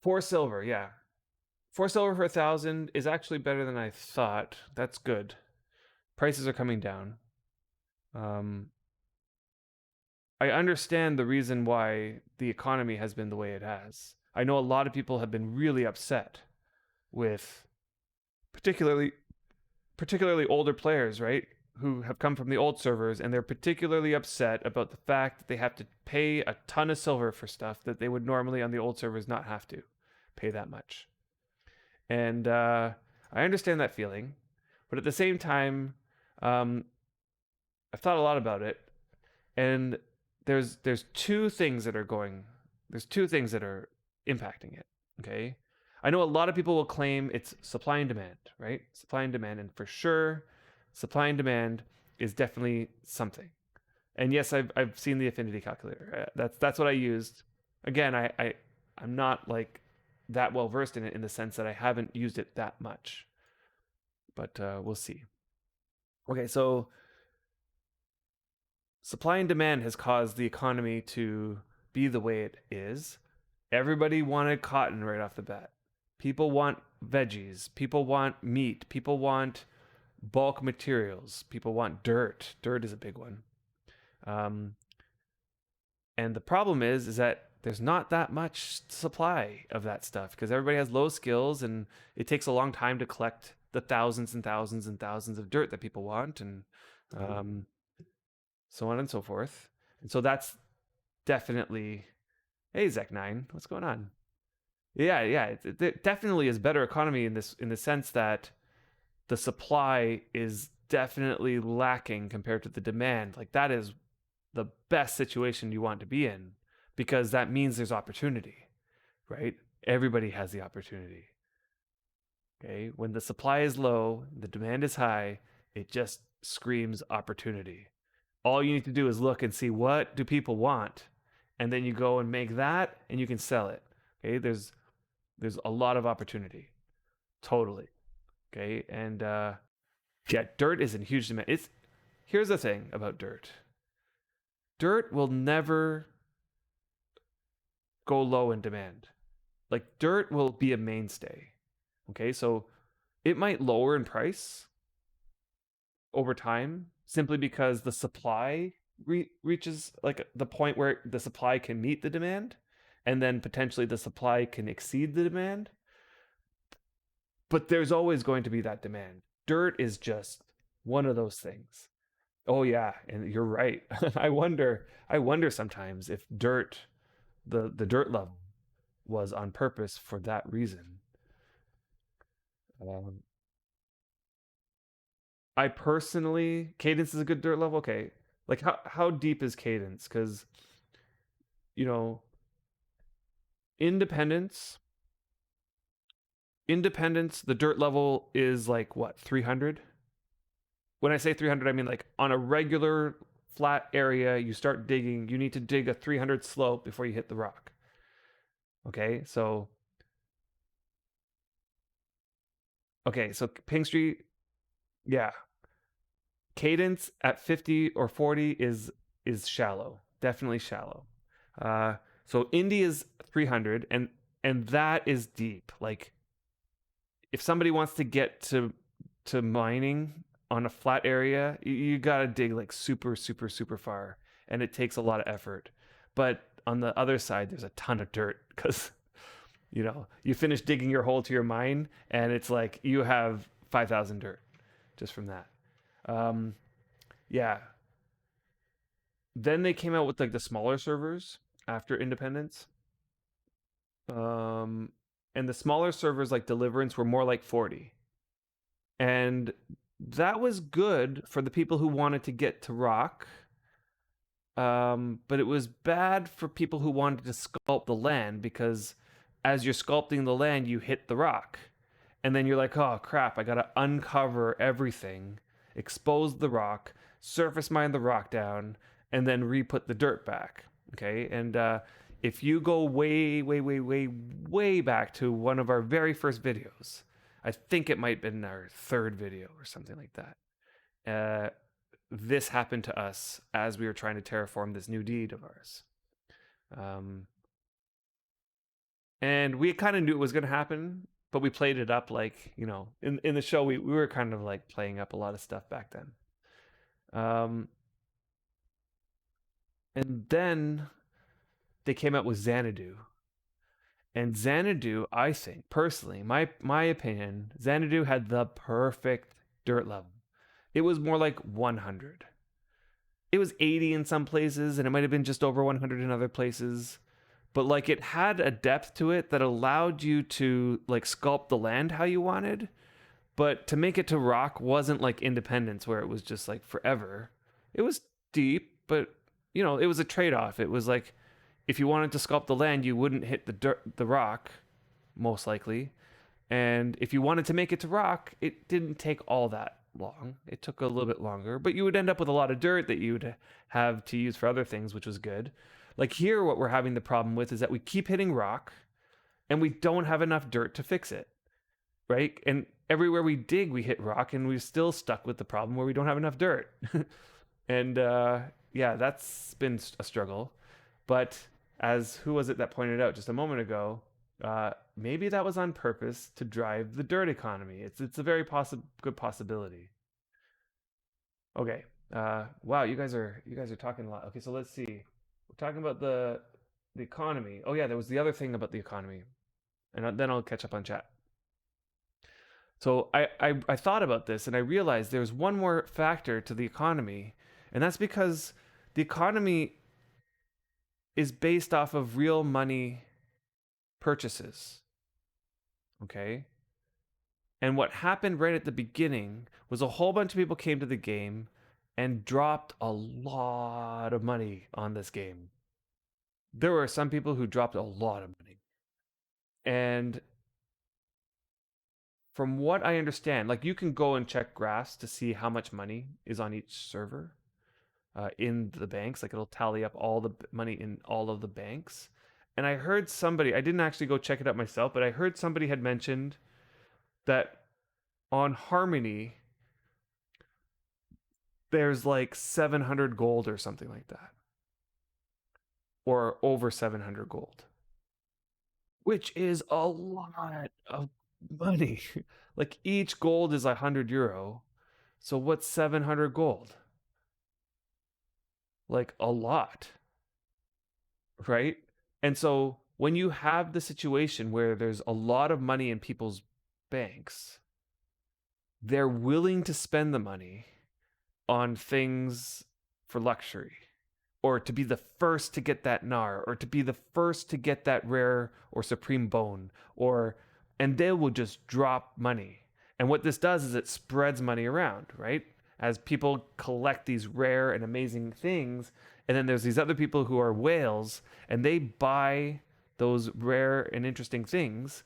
4 silver, yeah. 4 silver for 1,000 is actually better than I thought. That's good. Prices are coming down. Um, I understand the reason why the economy has been the way it has. I know a lot of people have been really upset with particularly particularly older players, right? Who have come from the old servers and they're particularly upset about the fact that they have to pay a ton of silver for stuff that they would normally on the old servers not have to pay that much. And I understand that feeling, but at the same time, um, I've thought a lot about it, and there's two things that are going. There's two things that are impacting it. Okay, I know a lot of people will claim it's supply and demand, right? Supply and demand, and for sure, supply and demand is definitely something. And yes, I've seen the affinity calculator. That's what I used. Again, I'm not like that well versed in it in the sense that I haven't used it that much, but we'll see. Okay, so supply and demand has caused the economy to be the way it is. Everybody wanted cotton right off the bat. People want veggies. People want meat. People want bulk materials. People want dirt. Dirt is a big one. Um, and the problem is that there's not that much supply of that stuff because everybody has low skills and it takes a long time to collect the thousands and thousands and thousands of dirt that people want and um, so on and so forth. And so that's definitely, hey Zek9, what's going on? Yeah, it definitely is better economy in the sense that the supply is definitely lacking compared to the demand. Like that is the best situation you want to be in because that means there's opportunity, right? Everybody has the opportunity. Okay, when the supply is low, the demand is high, it just screams opportunity. All you need to do is look and see what do people want, and then you go and make that, and you can sell it. Okay, there's a lot of opportunity, totally. Okay, and yeah, dirt is in huge demand. It's here's the thing about dirt. Dirt will never go low in demand. Like dirt will be a mainstay. Okay, so it might lower in price over time simply because the supply reaches like the point where the supply can meet the demand and then potentially the supply can exceed the demand, but there's always going to be that demand. Dirt is just one of those things. Oh yeah, and you're right. I wonder sometimes if the dirt level was on purpose for that reason. um, I personally, cadence is a good dirt level. Okay, like how deep is cadence? Because you know, independence, independence, the dirt level is like what 300. When I say 300, I mean like on a regular flat area, you start digging. You need to dig a 300 slope before you hit the rock. Okay, so Ping Street, yeah, cadence at 50 or 40 is shallow, definitely shallow. Uh, so Indy is 300, and that is deep. Like if somebody wants to get to mining on a flat area, you gotta dig like super super super far, and it takes a lot of effort. But on the other side, there's a ton of dirt because you finish digging your hole to your mine, and it's like you have 5,000 dirt just from that. Um, yeah. Then they came out with like the smaller servers after Independence. Um, and the smaller servers like Deliverance were more like 40. And that was good for the people who wanted to get to rock. But it was bad for people who wanted to sculpt the land because as you're sculpting the land, you hit the rock. And then you're like, oh crap, I gotta uncover everything, expose the rock, surface mine the rock down, and then re-put the dirt back. Okay, and if you go way, way, way, way, way back to one of our very first videos, I think it might have been our third video or something like that. This happened to us as we were trying to terraform this new deed of ours. Um, And we kind of knew it was going to happen, but we played it up like, in the show, we were kind of like playing up a lot of stuff back then. Um, and then they came out with Xanadu. And Xanadu, I think, personally, my opinion, Xanadu had the perfect dirt level. It was more like 100. It was 80 in some places, and it might have been just over 100 in other places. But like it had a depth to it that allowed you to like sculpt the land how you wanted. But to make it to rock wasn't like Independence, where it was just like forever. It was deep, but it was a trade off. It was like if you wanted to sculpt the land, you wouldn't hit the rock, most likely. And if you wanted to make it to rock, it didn't take all that long. It took a little bit longer, but you would end up with a lot of dirt that you would have to use for other things, which was good. Like here, what we're having the problem with is that we keep hitting rock and we don't have enough dirt to fix it, right? And everywhere we dig, we hit rock and we're still stuck with the problem where we don't have enough dirt. And yeah, that's been a struggle. But as who was it that pointed out just a moment ago, maybe that was on purpose to drive the dirt economy. It's a very good possibility. Okay. Wow, you guys are talking a lot. Okay, so let's see. We're talking about the economy. Oh yeah, there was the other thing about the economy, and then I'll catch up on chat. So I thought about this and I realized there's one more factor to the economy, and that's because the economy is based off of real money purchases. Okay? And what happened right at the beginning was a whole bunch of people came to the game and dropped a lot of money on this game. There were some people who dropped a lot of money. And from what I understand, like you can go and check graphs to see how much money is on each server in the banks. Like it'll tally up all the money in all of the banks. And I heard somebody, I didn't actually go check it out myself, but I heard somebody had mentioned that on Harmony, there's like 700 gold or something like that, or over 700 gold, which is a lot of money. Like each gold is €100. So what's 700 gold? Like a lot, right? And so when you have the situation where there's a lot of money in people's banks, they're willing to spend the money on things for luxury, or to be the first to get that gnar, or to be the first to get that rare or supreme bone, and they will just drop money. And what this does is it spreads money around, right? As people collect these rare and amazing things, and then there's these other people who are whales, and they buy those rare and interesting things.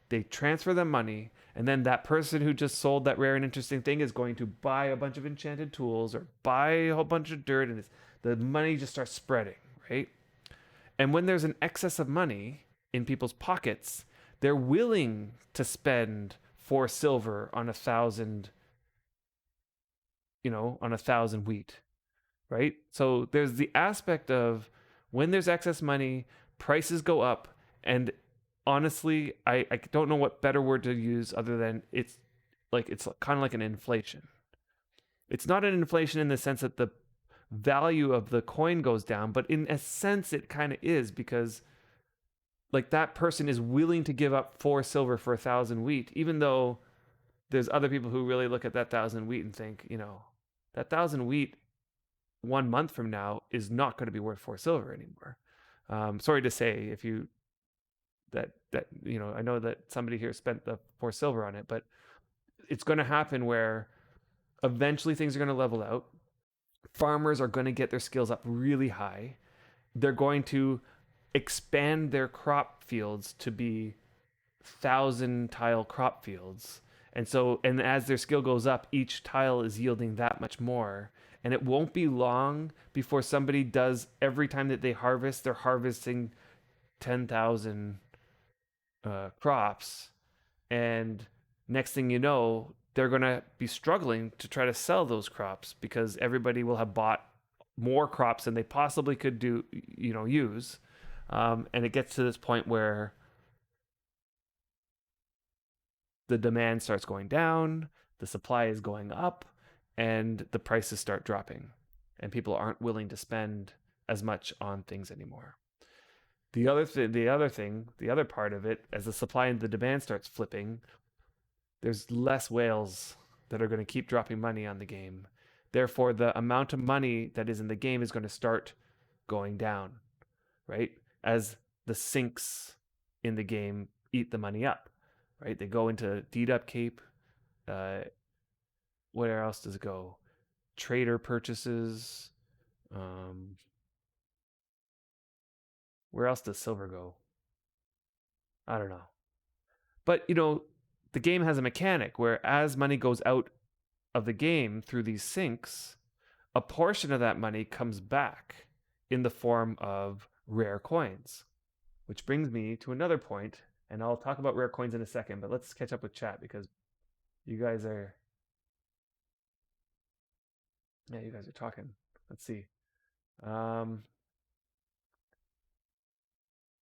They transfer them money, and then that person who just sold that rare and interesting thing is going to buy a bunch of enchanted tools or buy a whole bunch of dirt, and the money just starts spreading, right? And when there's an excess of money in people's pockets, they're willing to spend 4 silver on 1,000, on 1,000 wheat, right? So there's the aspect of when there's excess money, prices go up, and honestly, I don't know what better word to use other than it's kind of like an inflation. It's not an inflation in the sense that the value of the coin goes down, but in a sense it kind of is, because like that person is willing to give up 4 silver for 1,000 wheat, even though there's other people who really look at that 1,000 wheat and think, that 1,000 wheat 1 month from now is not going to be worth 4 silver anymore. Sorry to say if you that I know that somebody here spent the 4 silver on it, but it's going to happen where eventually things are going to level out. Farmers are going to get their skills up really high. They're going to expand their crop fields to be 1,000 tile crop fields. And as their skill goes up, each tile is yielding that much more. And it won't be long before somebody does, every time that they harvest, they're harvesting 10,000 crops. And next thing you know, they're going to be struggling to try to sell those crops because everybody will have bought more crops than they possibly could use. And it gets to this point where the demand starts going down, the supply is going up, and the prices start dropping, and people aren't willing to spend as much on things anymore. The other part of it, as the supply and the demand starts flipping, there's less whales that are going to keep dropping money on the game. Therefore, the amount of money that is in the game is going to start going down, right? As the sinks in the game eat the money up, right? They go into deed up cape. Uh, where else does it go? Trader purchases. Um, where else does silver go? I don't know. But the game has a mechanic where as money goes out of the game through these sinks, a portion of that money comes back in the form of rare coins. Which brings me to another point, and I'll talk about rare coins in a second, but let's catch up with chat because you guys are you guys are talking. Let's see. Um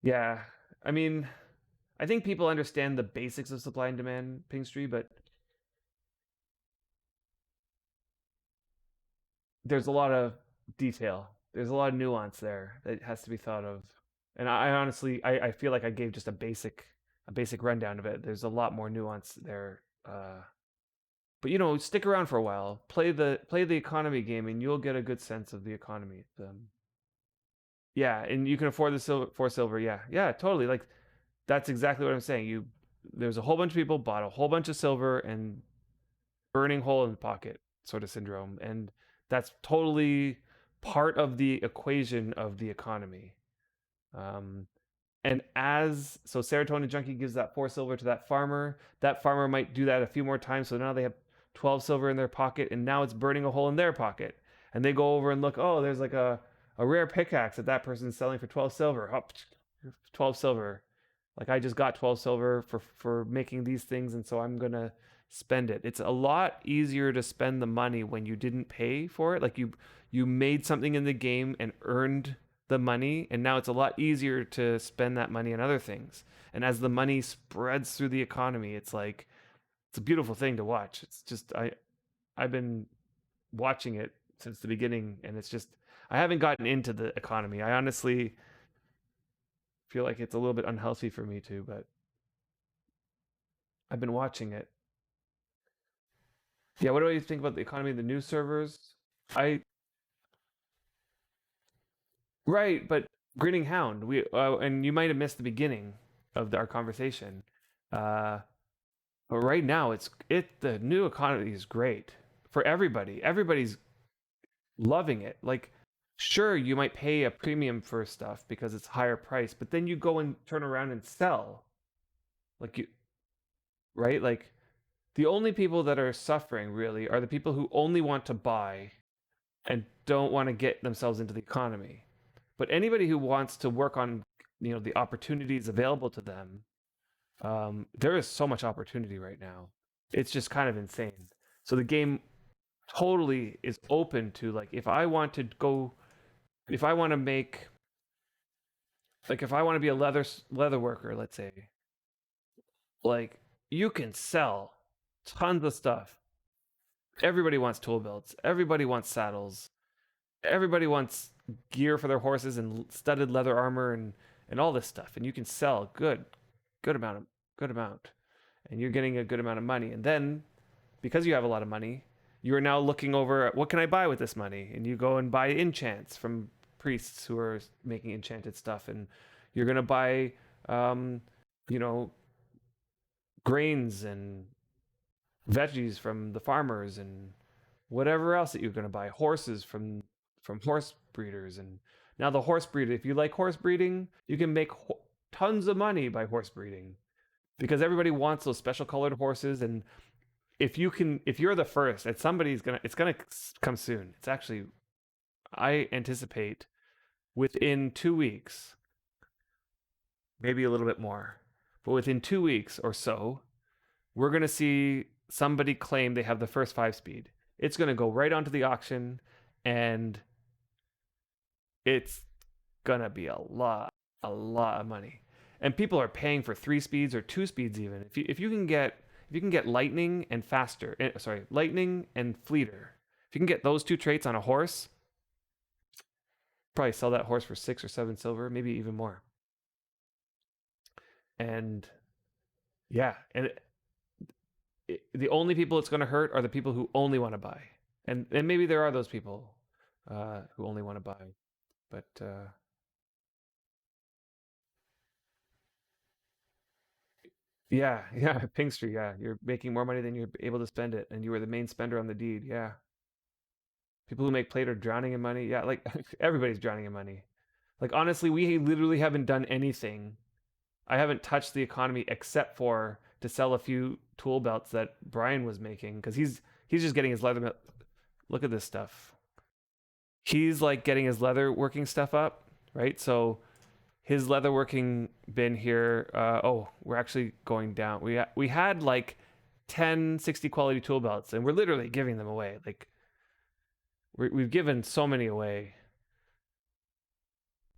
yeah, I mean, I think people understand the basics of supply and demand pingstry, but there's a lot of detail. There's a lot of nuance there that has to be thought of. And I honestly I feel like I gave just a basic rundown of it. There's a lot more nuance there. But stick around for a while. Play the economy game, and you'll get a good sense of the economy. Yeah, and you can afford the silver. Yeah, yeah, totally. Like that's exactly what I'm saying. There's a whole bunch of people bought a whole bunch of silver and burning hole in the pocket sort of syndrome, and that's totally part of the equation of the economy. Um, and as so serotonin junkie gives that 4 silver to that farmer might do that a few more times, so now they have 12 silver in their pocket, and now it's burning a hole in their pocket, and they go over and look, oh, there's like a rare pickaxe that person's selling for 12 silver. Oh, 12 silver, like I just got 12 silver for making these things, and so I'm gonna spend it. It's a lot easier to spend the money when you didn't pay for it. Like you made something in the game and earned the money, and now it's a lot easier to spend that money on other things. And as the money spreads through the economy, it's like it's a beautiful thing to watch. It's just I've been watching it since the beginning, and it's just I haven't gotten into the economy. I honestly feel like it's a little bit unhealthy for me too, but I've been watching it. Yeah, what do you think about the economy of the news servers? I Right, but Grinning Hound, we and you might have missed the beginning of our conversation. Uh, but right now, the new economy is great for everybody. Everybody's loving it. Like, sure, you might pay a premium for stuff because it's higher price, but then you go and turn around and sell. Like you, right? Like the only people that are suffering really are the people who only want to buy and don't want to get themselves into the economy. But anybody who wants to work on the opportunities available to them, there is so much opportunity right now. It's just kind of insane. So the game totally is open to, like, if I want to make, like, if I want to be a leather worker, let's say, like, you can sell tons of stuff. Everybody wants tool belts. Everybody wants saddles. Everybody wants gear for their horses and studded leather armor and all this stuff, and you can sell good amount, and you're getting a good amount of money. And then because you have a lot of money, you are now looking over at what can I buy with this money, and you go and buy enchants from priests who are making enchanted stuff, and you're gonna buy you know grains and veggies from the farmers and whatever else that you're going to buy, horses from horse breeders. And now the horse breeder, if you like horse breeding, you can make tons of money by horse breeding because everybody wants those special colored horses. And if you're the first, it's gonna come soon. It's actually, I anticipate within 2 weeks, maybe a little bit more, but within 2 weeks or so, we're going to see somebody claim they have the first 5 speed. It's going to go right onto the auction, and it's going to be a lot of money. And people are paying for 3 speeds or 2 speeds even. If you can get, if you can get lightning and lightning and fleeter, if you can get those two traits on a horse, probably sell that horse for 6 or 7 silver, maybe even more. And yeah, and the only people it's going to hurt are the people who only want to buy, and maybe there are those people who only want to buy, but yeah, yeah, Pinkster, yeah, you're making more money than you're able to spend it, and you were the main spender on the deed. Yeah, people who make plate are drowning in money. Yeah, like everybody's drowning in money. Like honestly, we literally haven't done anything. I haven't touched the economy except for to sell a few tool belts that Brian was making because he's just getting his leather. Look at this stuff. He's like getting his leather working stuff up, right? So his leather working bin here. Oh, we're actually going down. We had like 10 60 quality tool belts, and we're literally giving them away. Like we've given so many away.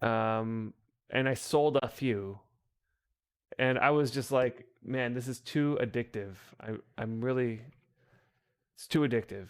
And I sold a few, and I was just like, man, this is too addictive. I'm really, it's too addictive.